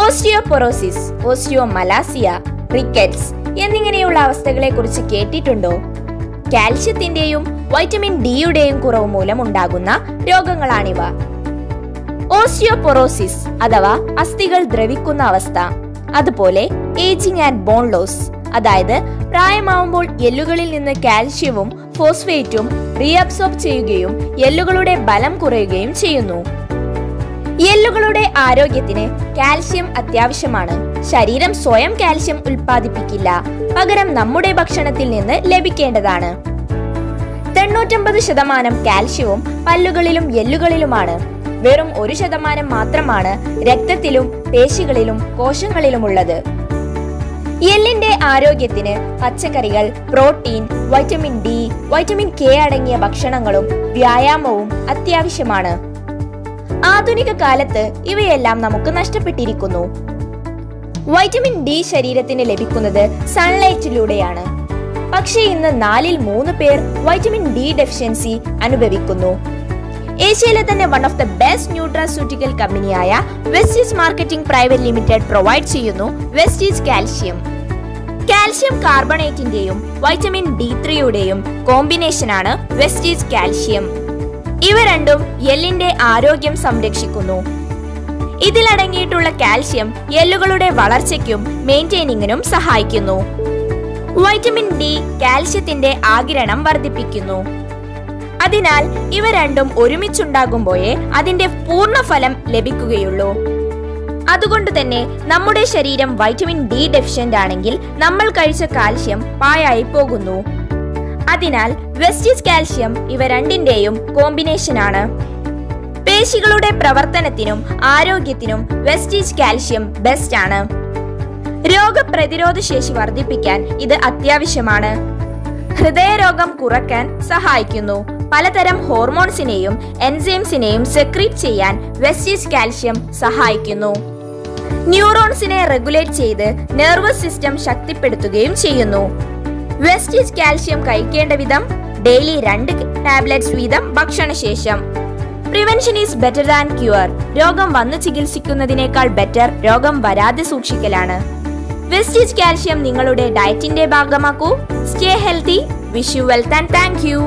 Osteoporosis, ഓസ്റ്റിയോമലാസിയ, rickets എന്നിങ്ങനെയുള്ള അവസ്ഥകളെ കുറിച്ച് കേട്ടിട്ടുണ്ടോ? കാൽഷ്യത്തിന്റെയും വൈറ്റമിൻ ഡിയുടെയും കുറവ് മൂലം ഉണ്ടാകുന്ന രോഗങ്ങളാണിവ. ഓസ്റ്റിയോപൊറോസിസ് അഥവാ അസ്ഥികൾ ദ്രവിക്കുന്ന അവസ്ഥ, അതുപോലെ ഏജിങ് ആൻഡ് ബോൺ ലോസ്, അതായത് പ്രായമാവുമ്പോൾ എല്ലുകളിൽ നിന്ന് കാൽഷ്യവും ഫോസ്ഫേറ്റും റീഅബ്സോർബ് ചെയ്യുകയും എല്ലുകളുടെ ബലം കുറയുകയും ചെയ്യുന്നു. എല്ലുകളുടെ ആരോഗ്യത്തിന് കാൽസ്യം അത്യാവശ്യമാണ്. ശരീരം സ്വയം കാൽസ്യം ഉൽപ്പാദിപ്പിക്കില്ല, പകരം നമ്മുടെ ഭക്ഷണത്തിൽ നിന്ന് ലഭിക്കേണ്ടതാണ്. 99% കാൽസ്യവും പല്ലുകളിലും എല്ലുകളിലുമാണ്. വെറും 1% മാത്രമാണ് രക്തത്തിലും പേശികളിലും കോശങ്ങളിലുമുള്ളത്. എല്ലിന്റെ ആരോഗ്യത്തിന് പച്ചക്കറികൾ, protein, vitamin D, vitamin K അടങ്ങിയ ഭക്ഷണങ്ങളും വ്യായാമവും അത്യാവശ്യമാണ്. ആധുനിക കാലത്ത് ഇവയെല്ലാം നമുക്ക് നഷ്ടപ്പെട്ടിരിക്കുന്നു. വൈറ്റമിൻ ഡി ശരീരത്തിന് ലഭിക്കുന്നത് സൺലൈറ്റിലൂടെയാണ്. പക്ഷേ ഇന്ന് 4-ൽ 3 പേർ വൈറ്റമിൻ ഡി ഡെഫിഷ്യൻസി അനുഭവിക്കുന്നു. ഏഷ്യയിലെ തന്നെ one of the best nutraceutical കമ്പനിയായ Vestige marketing private limited provide ചെയ്യുന്നു വെസ്റ്റീജ് കാൽഷ്യം. കാൽഷ്യം കാർബണേറ്റിന്റെയും വൈറ്റമിൻ D3യുടെയും കോമ്പിനേഷനാണ് വെസ്റ്റീജ് കാൽഷ്യം. ഇവ രണ്ടും എല്ലിന്റെ ആരോഗ്യം സംരക്ഷിക്കുന്നു. ഇതിലടങ്ങിയിട്ടുള്ള കാൽഷ്യം എല്ലുകളുടെ വളർച്ചയ്ക്കും മെയിൻറ്റെയിനിങ്ങിനും സഹായിക്കുന്നു. വൈറ്റമിൻ ഡി കാൽഷ്യത്തിന്റെ ആഗിരണം വർദ്ധിപ്പിക്കുന്നു. അതിനാൽ ഇവ രണ്ടും ഒരുമിച്ചുണ്ടാകുമ്പോഴേ അതിന്റെ പൂർണ്ണഫലം ലഭിക്കുകയുള്ളൂ. അതുകൊണ്ട് തന്നെ നമ്മുടെ ശരീരം വൈറ്റമിൻ ഡി ഡെഫിഷ്യന്റ് ആണെങ്കിൽ നമ്മൾ കഴിച്ച കാൽഷ്യം പാഴായി പോകുന്നു. അതിനാൽ വെസ്റ്റീജ് കാൽഷ്യം ഇവ രണ്ടിന്റെയും കോമ്പിനേഷനാണ്. പേശികളുടെ പ്രവർത്തനത്തിനും ആരോഗ്യത്തിനും വെസ്റ്റീജ് കാൽഷ്യം ബെസ്റ്റ് ആണ്. രോഗപ്രതിരോധ ശേഷി വർദ്ധിപ്പിക്കാൻ ഇത് അത്യാവശ്യമാണ്. ഹൃദയരോഗം കുറയ്ക്കാൻ സഹായിക്കുന്നു. പലതരം ഹോർമോൺസിനെയും എൻസൈംസിനെയും സെക്രീറ്റ് ചെയ്യാൻ വെസ്റ്റീജ് കാൽഷ്യം സഹായിക്കുന്നു. ന്യൂറോൺസിനെ റെഗുലേറ്റ് ചെയ്ത് നെർവസ് സിസ്റ്റം ശക്തിപ്പെടുത്തുകയും ചെയ്യുന്നു. വെസ്റ്റീജ് കാൽഷ്യം കഴിക്കേണ്ട വിധം: ഡെയിലി 2 ടാബ്ലറ്റ്സ് വീതം ഭക്ഷണശേഷം. Prevention is better than cure. രോഗം വന്നു ചികിത്സിക്കുന്നതിനേക്കാൾ ബെറ്റർ രോഗം വരാതെ സൂക്ഷിക്കലാണ്. വെസ്റ്റീജ് കാൽഷ്യം നിങ്ങളുടെ ഡയറ്റിന്റെ ഭാഗമാക്കൂ. Stay healthy. Wish you wealth and thank U.